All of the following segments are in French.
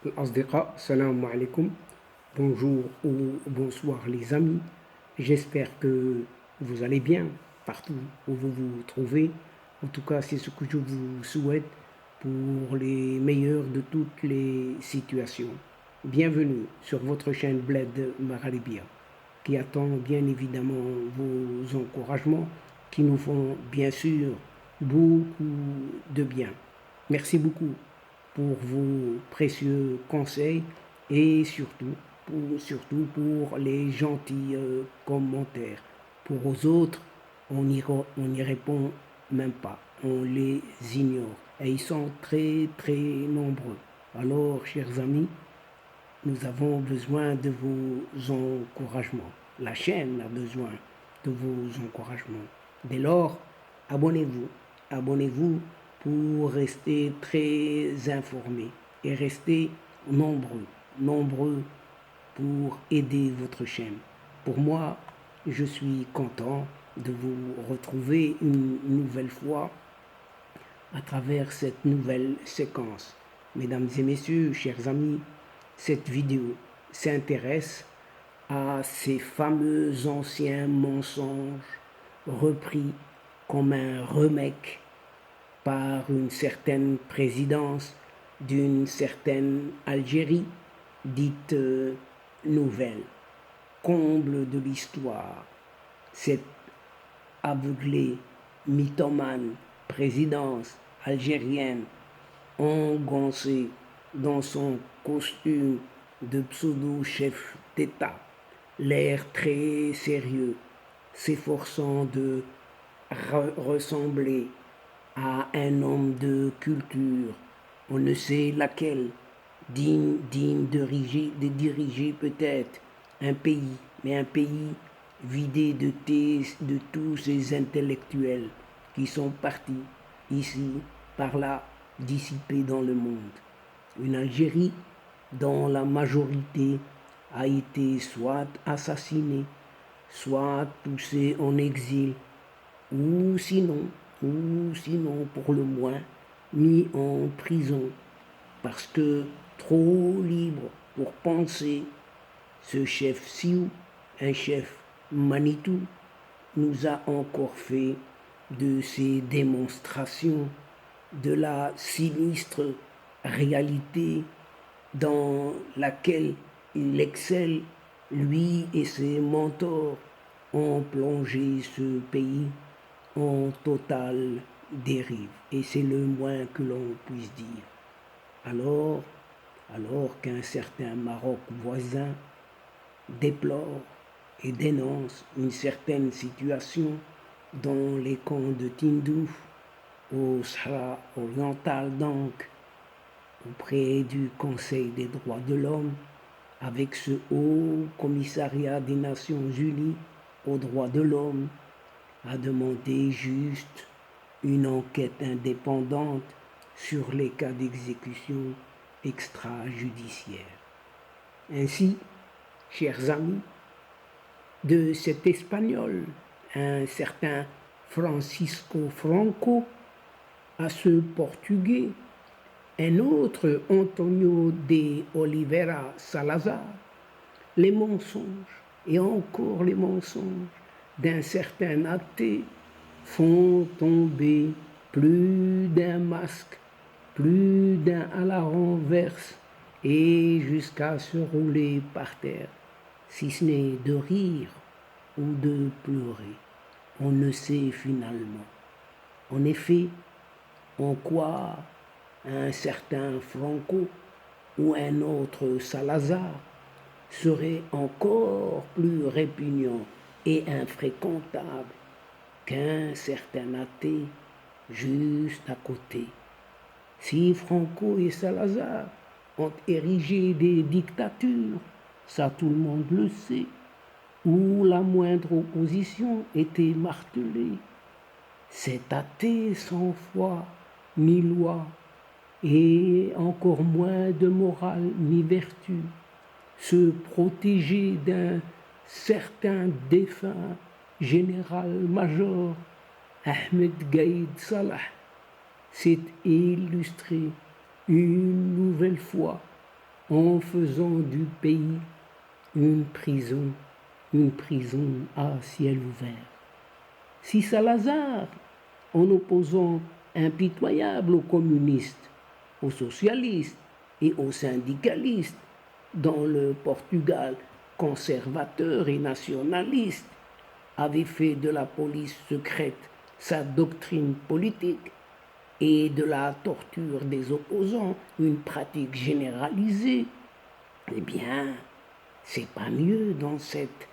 الأصدقاء السلام عليكم. Bonjour ou bonsoir les amis. J'espère que vous allez bien partout où vous vous trouvez. En tout cas, c'est ce que je vous souhaite pour les meilleurs de toutes les situations. Bienvenue sur votre chaîne Bled Maralibia qui attend bien évidemment vos encouragements qui nous font bien sûr beaucoup de bien. Merci beaucoup pour vos précieux conseils et surtout pour les gentils commentaires. Pour aux autres, on n'y répond même pas, on les ignore. Et ils sont très très nombreux. Alors, chers amis, nous avons besoin de vos encouragements. La chaîne a besoin de vos encouragements. Dès lors, abonnez-vous. Abonnez-vous pour rester très informés et rester nombreux. Nombreux pour aider votre chaîne. Pour moi, je suis content de vous retrouver une nouvelle fois à travers cette nouvelle séquence. Mesdames et messieurs, chers amis, cette vidéo s'intéresse à ces fameux anciens mensonges repris comme un remède par une certaine présidence d'une certaine Algérie dite nouvelle. Comble de l'histoire, cette aveuglée, mythomane présidence algérienne engoncée dans son costume de pseudo-chef d'État, l'air très sérieux, s'efforçant de ressembler à un homme de culture, on ne sait laquelle, digne de diriger peut-être un pays, mais un pays vidé de tous ces intellectuels qui sont partis ici, par là, dissipés dans le monde. Une Algérie dont la majorité a été soit assassinée, soit poussée en exil, ou sinon pour le moins mis en prison parce que trop libre pour penser. Ce chef Sioux, un chef Manitou, nous a encore fait de ces démonstrations de la sinistre réalité dans laquelle il excelle, lui et ses mentors ont plongé ce pays en totale dérive. Et c'est le moins que l'on puisse dire. Alors, alors qu'un certain Maroc voisin déplore et dénonce une certaine situation dans les camps de Tindouf, au Sahara oriental donc, auprès du Conseil des droits de l'homme, avec ce haut commissariat des Nations Unies aux droits de l'homme, a demandé juste une enquête indépendante sur les cas d'exécution extrajudiciaire. Ainsi, chers amis, de cet Espagnol, un certain Francisco Franco, à ce Portugais, un autre Antonio de Oliveira Salazar, les mensonges et encore les mensonges d'un certain athée font tomber plus d'un masque, plus d'un à la renverse et jusqu'à se rouler par terre, si ce n'est de rire ou de pleurer. On ne sait finalement. En effet, en quoi un certain Franco ou un autre Salazar serait encore plus répugnant et infréquentable qu'un certain athée juste à côté. Si Franco et Salazar ont érigé des dictatures, ça tout le monde le sait, où la moindre opposition était martelée, cet athée sans foi ni loi, et encore moins de morale ni vertu, se protéger d'un certain défunt général-major Ahmed Gaïd Salah s'est illustré une nouvelle fois en faisant du pays une prison à ciel ouvert. Si Salazar, en opposant impitoyable aux communistes, aux socialistes et aux syndicalistes, dans le Portugal conservateur et nationaliste, avait fait de la police secrète sa doctrine politique et de la torture des opposants une pratique généralisée, eh bien, c'est pas mieux dans cette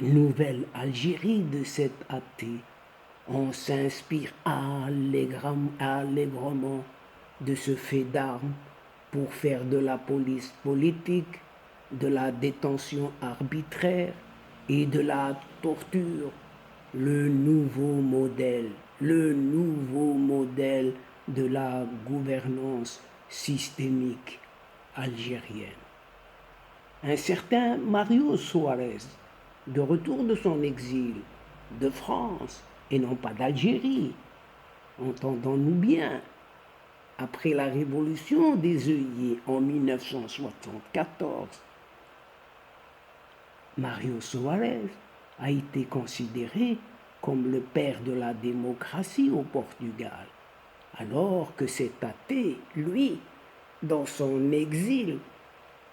nouvelle Algérie de cet athée. On s'inspire allègrement de ce fait d'armes pour faire de la police politique, de la détention arbitraire et de la torture le nouveau modèle de la gouvernance systémique algérienne. Un certain Mario Soares, de retour de son exil de France et non pas d'Algérie, entendons-nous bien, après la révolution des œillets en 1974, Mario Soares a été considéré comme le père de la démocratie au Portugal, alors que cet athée, lui, dans son exil,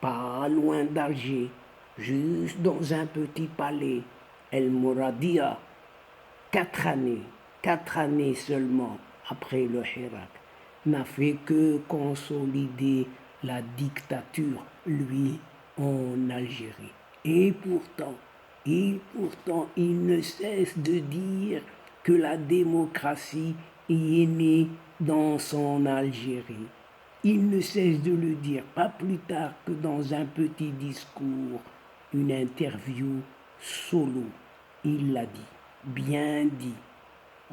pas loin d'Alger, juste dans un petit palais, El Mouradia, 4 années seulement après le Hirak, n'a fait que consolider la dictature, lui, en Algérie. Et pourtant, il ne cesse de dire que la démocratie est née dans son Algérie. Il ne cesse de le dire, pas plus tard que dans un petit discours, une interview solo. Il l'a dit, bien dit.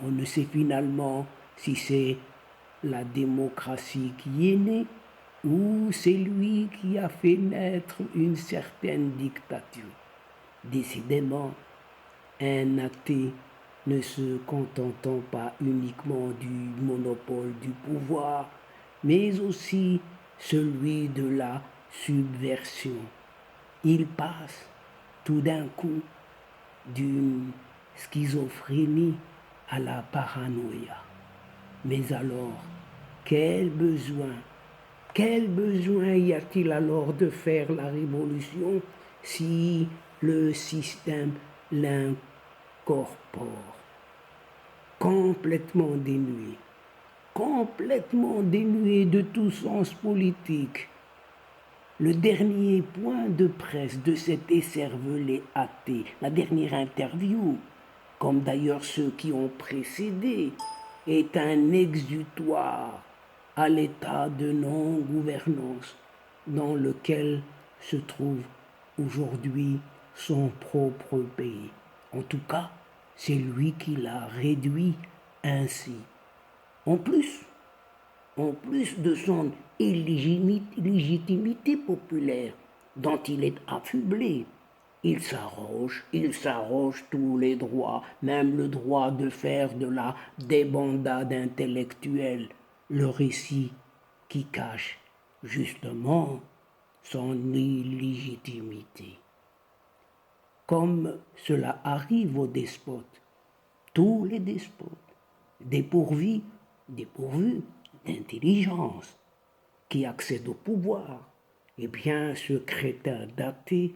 On ne sait finalement si c'est la démocratie qui est née ou c'est lui qui a fait naître une certaine dictature. Décidément, un athée ne se contentant pas uniquement du monopole du pouvoir, mais aussi celui de la subversion. Il passe tout d'un coup d'une schizophrénie à la paranoïa. Mais alors, quel besoin y a-t-il alors de faire la révolution si le système l'incorpore? Complètement dénué de tout sens politique. Le dernier point de presse de cet écervelé athée, la dernière interview, comme d'ailleurs ceux qui ont précédé, est un exutoire à l'état de non-gouvernance dans lequel se trouve aujourd'hui son propre pays. En tout cas, c'est lui qui l'a réduit ainsi. En plus de son illégitimité populaire dont il est affublé, il s'arroge tous les droits, même le droit de faire de la débandade intellectuelle, le récit qui cache justement son illégitimité. Comme cela arrive aux despotes, tous les despotes, dépourvus d'intelligence, qui accèdent au pouvoir, eh bien ce crétin daté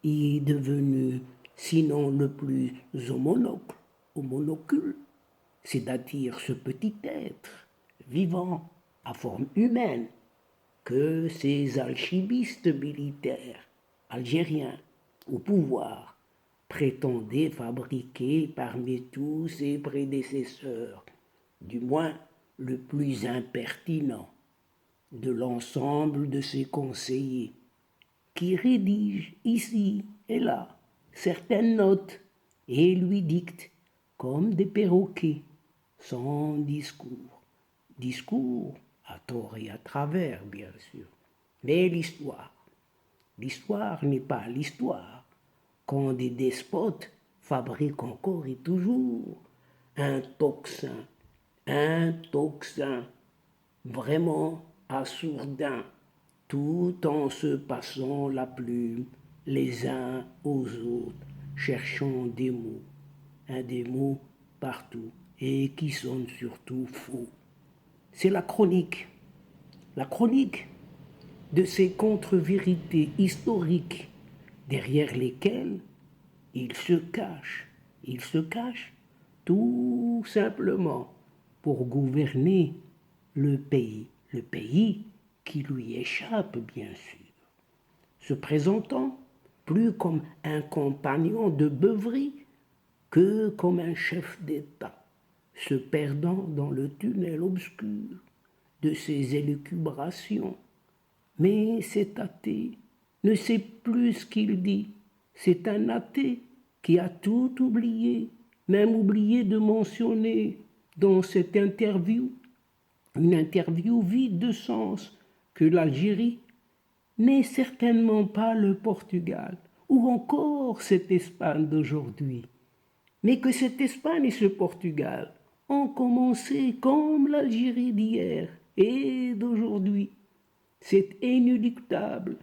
est devenu, sinon le plus au monocule, c'est-à-dire ce petit être vivant à forme humaine que ces alchimistes militaires algériens au pouvoir prétendaient fabriquer parmi tous ses prédécesseurs, du moins le plus impertinent de l'ensemble de ses conseillers, qui rédigent ici et là certaines notes et lui dictent, comme des perroquets, son discours. Discours à tort et à travers, bien sûr. Mais l'histoire n'est pas l'histoire quand des despotes fabriquent encore et toujours un toxin vraiment assourdin, tout en se passant la plume les uns aux autres, cherchant des mots partout, et qui sonnent surtout faux. C'est la chronique de ces contre-vérités historiques derrière lesquelles il se cache tout simplement pour gouverner le pays qui lui échappe bien sûr, se présentant plus comme un compagnon de beuverie que comme un chef d'État, se perdant dans le tunnel obscur de ses élucubrations. Mais cet athée ne sait plus ce qu'il dit. C'est un athée qui a tout oublié, même oublié de mentionner dans cette interview, une interview vide de sens, que l'Algérie n'est certainement pas le Portugal, ou encore cette Espagne d'aujourd'hui, mais que cette Espagne et ce Portugal ont commencé comme l'Algérie d'hier et d'aujourd'hui. C'est inéluctable,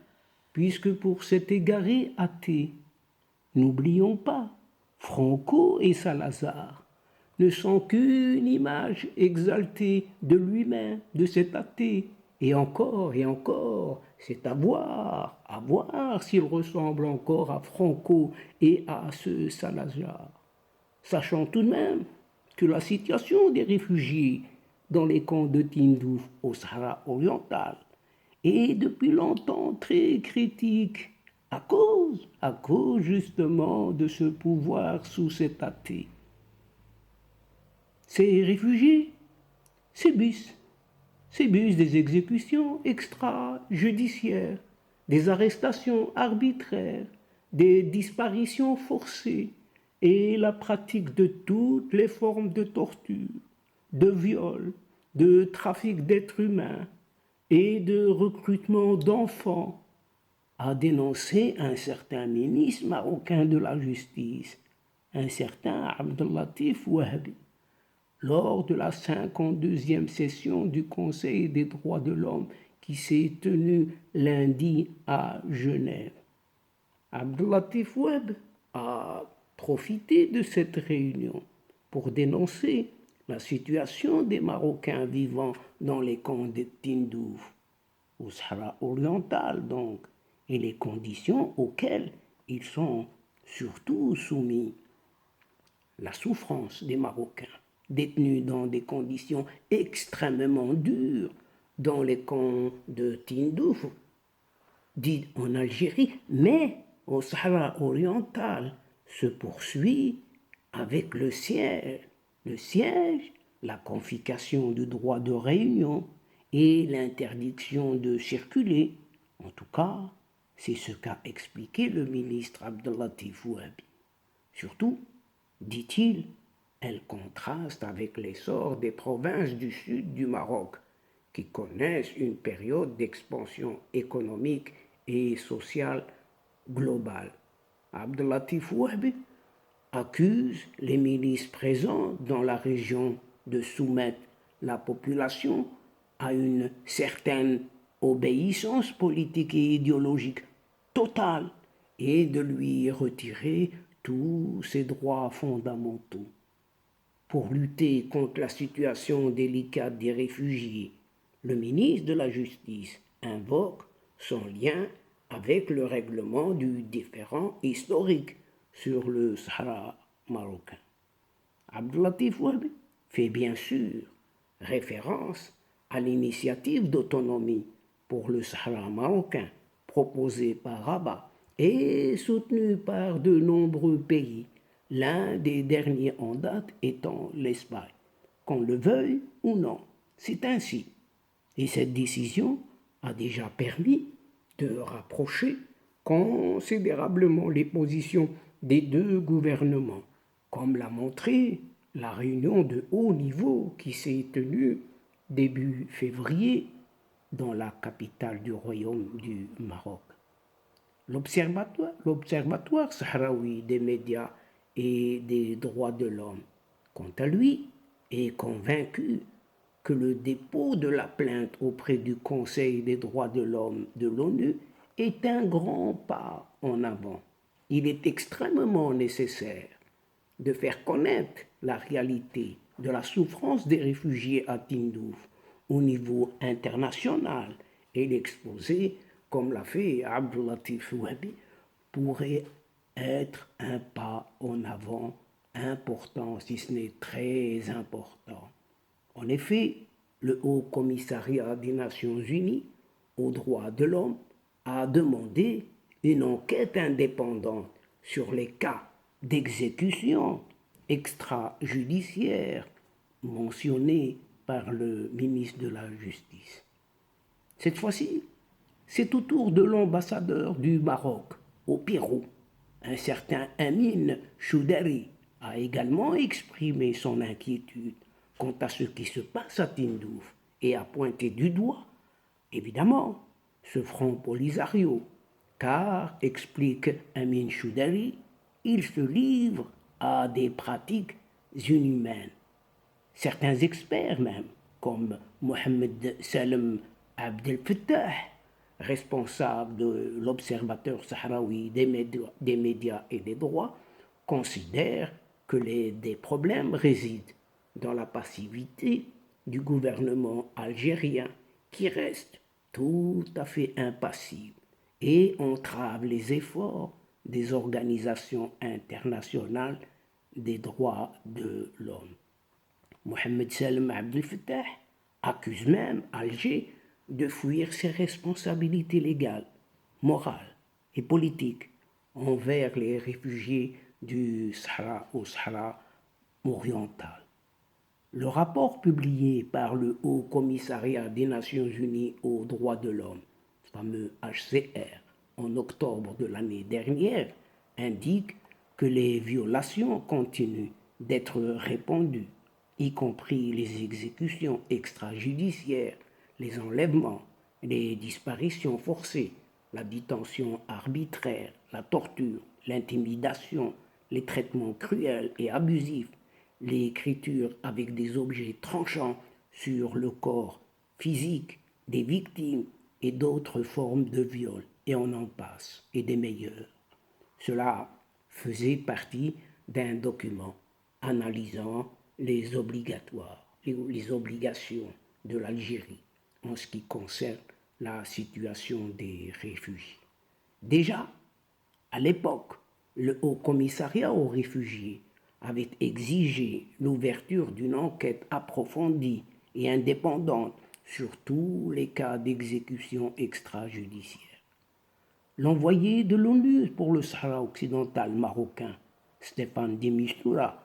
puisque pour cet égaré athée, n'oublions pas, Franco et Salazar ne sont qu'une image exaltée de lui-même, de cet athée. Et encore, c'est à voir s'il ressemble encore à Franco et à ce Salazar. Sachant tout de même que la situation des réfugiés dans les camps de Tindouf au Sahara oriental est depuis longtemps très critique à cause justement de ce pouvoir sous cet athée. Ces réfugiés subissent des exécutions extrajudiciaires, des arrestations arbitraires, des disparitions forcées et la pratique de toutes les formes de torture, de viol, de trafic d'êtres humains et de recrutement d'enfants, a dénoncé un certain ministre marocain de la justice, un certain Abdellatif Wahbi, lors de la 52e session du Conseil des droits de l'homme qui s'est tenue lundi à Genève. Abdellatif Wahbi a profité de cette réunion pour dénoncer la situation des Marocains vivant dans les camps de Tindouf, au Sahara oriental donc, et les conditions auxquelles ils sont surtout soumis. La souffrance des Marocains, détenus dans des conditions extrêmement dures dans les camps de Tindouf, dit en Algérie, mais au Sahara oriental, se poursuit avec le siège, la confiscation du droit de réunion et l'interdiction de circuler. En tout cas, c'est ce qu'a expliqué le ministre Abdellatif Wahbi. Surtout, dit-il, elle contraste avec l'essor des provinces du sud du Maroc, qui connaissent une période d'expansion économique et sociale globale. Abdellatif Wahbi accuse les milices présentes dans la région de soumettre la population à une certaine obéissance politique et idéologique totale et de lui retirer tous ses droits fondamentaux. Pour lutter contre la situation délicate des réfugiés, le ministre de la Justice invoque son lien avec le règlement du différend historique sur le Sahara marocain. Abdellatif Wahbi fait bien sûr référence à l'initiative d'autonomie pour le Sahara marocain proposée par Rabat et soutenue par de nombreux pays, l'un des derniers en date étant l'Espagne, qu'on le veuille ou non. C'est ainsi. Et cette décision a déjà permis de rapprocher considérablement les positions des deux gouvernements, comme l'a montré la réunion de haut niveau qui s'est tenue début février dans la capitale du Royaume du Maroc. L'Observatoire sahraoui des médias et des droits de l'homme, quant à lui, est convaincu que le dépôt de la plainte auprès du Conseil des droits de l'homme de l'ONU est un grand pas en avant. Il est extrêmement nécessaire de faire connaître la réalité de la souffrance des réfugiés à Tindouf au niveau international et l'exposer, comme l'a fait Abdulatif Wabi, pourrait être un pas en avant important, si ce n'est très important. En effet, le Haut Commissariat des Nations Unies aux droits de l'homme a demandé une enquête indépendante sur les cas d'exécution extrajudiciaire mentionnés par le ministre de la Justice. Cette fois-ci, c'est au tour de l'ambassadeur du Maroc au Pérou. Un certain Amin Choudari a également exprimé son inquiétude quant à ce qui se passe à Tindouf et a pointé du doigt, évidemment, ce front Polisario, car, explique Amin Choudari, il se livre à des pratiques inhumaines. Certains experts même, comme Mohamed Salem Abdel Fattah, responsable de l'Observateur sahraoui des médias et des droits, considèrent que des problèmes résident dans la passivité du gouvernement algérien qui reste tout à fait impassible et entrave les efforts des organisations internationales des droits de l'homme. Mohamed Salem Abdel Fattah accuse même Alger de fuir ses responsabilités légales, morales et politiques envers les réfugiés du Sahara au Sahara oriental. Le rapport publié par le Haut Commissariat des Nations Unies aux droits de l'homme, le fameux HCR, en octobre de l'année dernière, indique que les violations continuent d'être répandues, y compris les exécutions extrajudiciaires, les enlèvements, les disparitions forcées, la détention arbitraire, la torture, l'intimidation, les traitements cruels et abusifs, l'écriture avec des objets tranchants sur le corps physique des victimes et d'autres formes de viol, et on en passe, et des meilleurs. Cela faisait partie d'un document analysant les obligations de l'Algérie en ce qui concerne la situation des réfugiés. Déjà, à l'époque, le Haut Commissariat aux réfugiés avait exigé l'ouverture d'une enquête approfondie et indépendante sur tous les cas d'exécution extrajudiciaire. L'envoyé de l'ONU pour le Sahara occidental marocain, Stéphane de Mistura,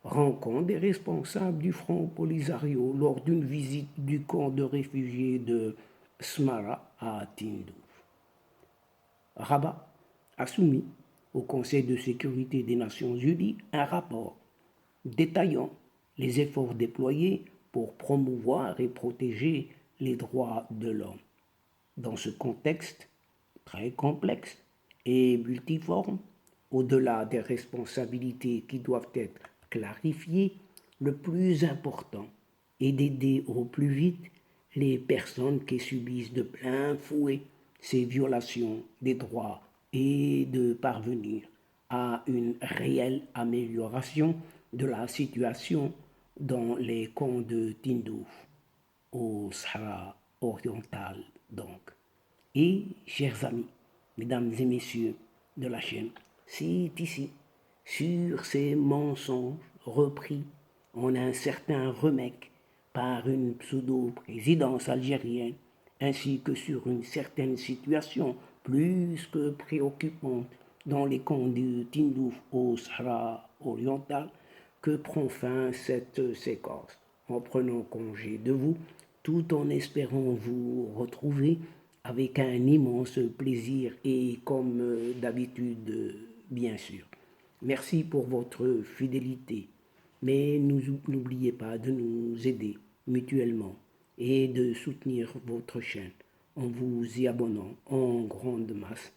rencontre des responsables du Front Polisario lors d'une visite du camp de réfugiés de Smara à Tindouf. Rabat a soumis au Conseil de sécurité des Nations Unies un rapport détaillant les efforts déployés pour promouvoir et protéger les droits de l'homme. Dans ce contexte très complexe et multiforme, au-delà des responsabilités qui doivent être clarifiées, le plus important est d'aider au plus vite les personnes qui subissent de plein fouet ces violations des droits et de parvenir à une réelle amélioration de la situation dans les camps de Tindouf, au Sahara oriental donc. Et, chers amis, mesdames et messieurs de la chaîne, c'est ici, sur ces mensonges repris en un certain remèque par une pseudo-présidence algérienne, ainsi que sur une certaine situation plus que préoccupante dans les camps de Tindouf au Sahara oriental, que prend fin cette séquence. En prenant congé de vous, tout en espérant vous retrouver avec un immense plaisir et comme d'habitude, bien sûr. Merci pour votre fidélité, mais n'oubliez pas de nous aider mutuellement et de soutenir votre chaîne en vous y abonnant en grande masse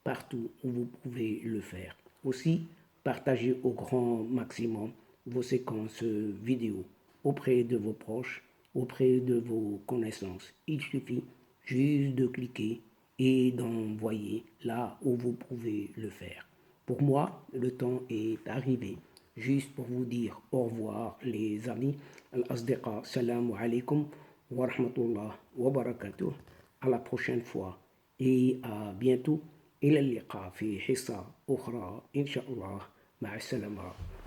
partout où vous pouvez le faire. Aussi, partagez au grand maximum vos séquences vidéo auprès de vos proches auprès de vos connaissances. Il suffit juste de cliquer et d'envoyer là où vous pouvez le faire. Pour moi, le temps est arrivé. Juste pour vous dire au revoir les amis. Al-Asdiqa, salam alaikum wa rahmatullah wa barakatuh. À la prochaine fois et à bientôt. إلى اللقاء في حصة أخرى إن شاء الله. مع السلامة.